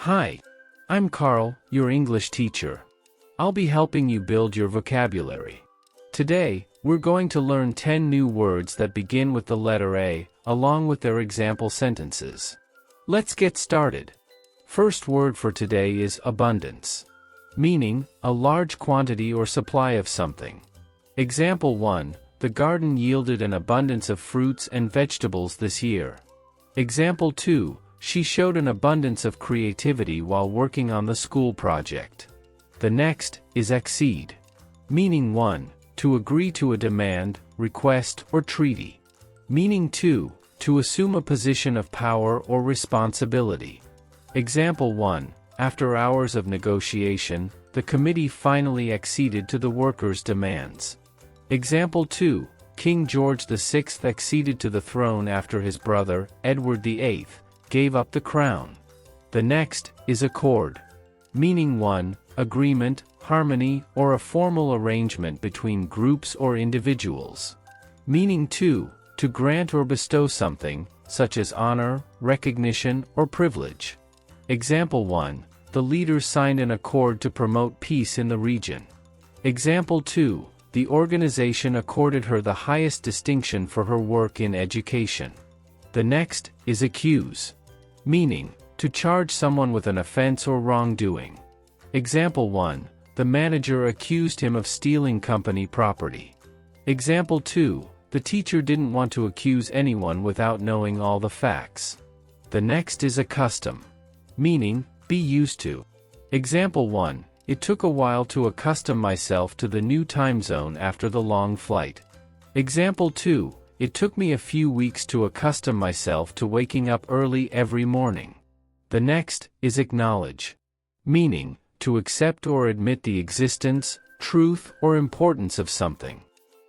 Hi, I'm Carl, your English teacher. I'll be helping you build your vocabulary. Today, we're going to learn 10 new words that begin with the letter A, along with their example sentences. Let's get started. First word for today is abundance, meaning a large quantity or supply of something. Example 1, the garden yielded an abundance of fruits and vegetables this year. Example 2, she showed an abundance of creativity while working on the school project. The next is accede, meaning 1, to agree to a demand, request, or treaty. Meaning 2, to assume a position of power or responsibility. Example 1, after hours of negotiation, the committee finally acceded to the workers' demands. Example 2, King George VI acceded to the throne after his brother, Edward VIII, gave up the crown. The next is accord, meaning 1, agreement, harmony, or a formal arrangement between groups or individuals. Meaning 2, to grant or bestow something, such as honor, recognition, or privilege. Example 1, the leaders signed an accord to promote peace in the region. Example 2, the organization accorded her the highest distinction for her work in education. The next is accuse, meaning, to charge someone with an offense or wrongdoing. Example 1, the manager accused him of stealing company property. Example 2, the teacher didn't want to accuse anyone without knowing all the facts. The next is accustom, meaning, be used to. Example 1, it took a while to accustom myself to the new time zone after the long flight. Example 2, it took me a few weeks to accustom myself to waking up early every morning. The next is acknowledge, meaning, to accept or admit the existence, truth, or importance of something.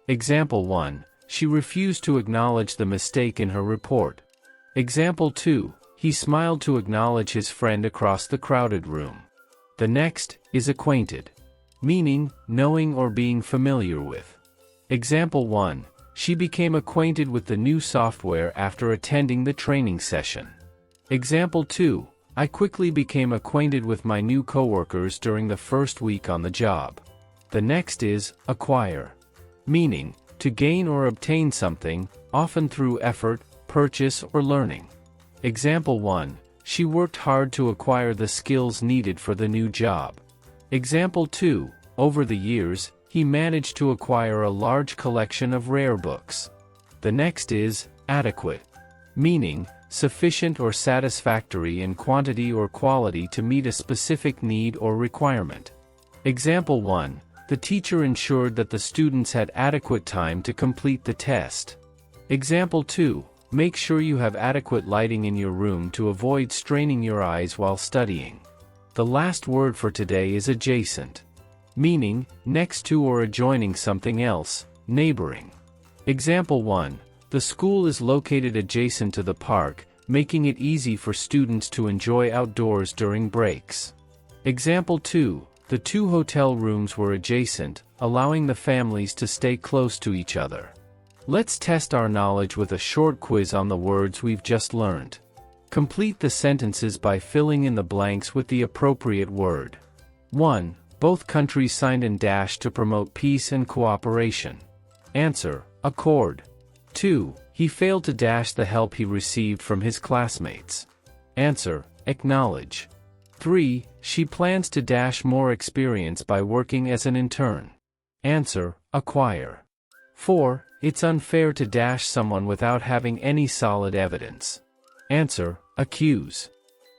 Example 1, she refused to acknowledge the mistake in her report. Example 2, he smiled to acknowledge his friend across the crowded room. The next is acquainted, meaning, knowing or being familiar with. Example 1, she became acquainted with the new software after attending the training session. Example 2, I quickly became acquainted with my new coworkers during the first week on the job. The next is acquire, meaning, to gain or obtain something, often through effort, purchase, or learning. Example 1, she worked hard to acquire the skills needed for the new job. Example 2, over the years, he managed to acquire a large collection of rare books. The next is adequate, meaning, sufficient or satisfactory in quantity or quality to meet a specific need or requirement. Example 1, the teacher ensured that the students had adequate time to complete the test. Example 2, make sure you have adequate lighting in your room to avoid straining your eyes while studying. The last word for today is adjacent, meaning, next to or adjoining something else, neighboring. Example 1, the school is located adjacent to the park, making it easy for students to enjoy outdoors during breaks. Example 2, the 2 hotel rooms were adjacent, allowing the families to stay close to each other. Let's test our knowledge with a short quiz on the words we've just learned. Complete the sentences by filling in the blanks with the appropriate word. 1. Both countries signed an dash to promote peace and cooperation. Answer, accord. 2. He failed to dash the help he received from his classmates. Answer, acknowledge. 3. She plans to dash more experience by working as an intern. Answer, acquire. 4. It's unfair to dash someone without having any solid evidence. Answer, accuse.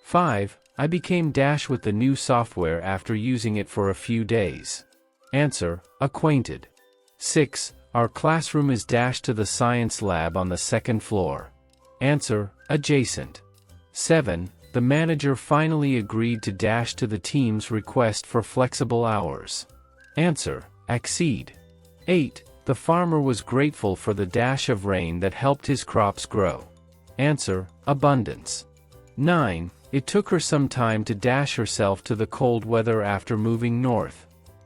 5. I became dash with the new software after using it for a few days. Answer, acquainted. 6. Our classroom is dash to the science lab on the 2nd floor. Answer, adjacent. 7. The manager finally agreed to dash to the team's request for flexible hours. Answer, accede. 8. The farmer was grateful for the dash of rain that helped his crops grow. Answer, abundance. 9. It took her some time to dash herself to the cold weather after moving north.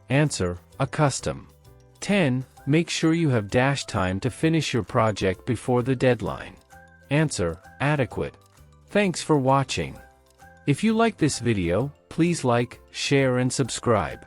Answer, accustom. 10. Make sure you have dash time to finish your project before the deadline. Answer, adequate. Thanks for watching. If you like this video, please like, share and subscribe.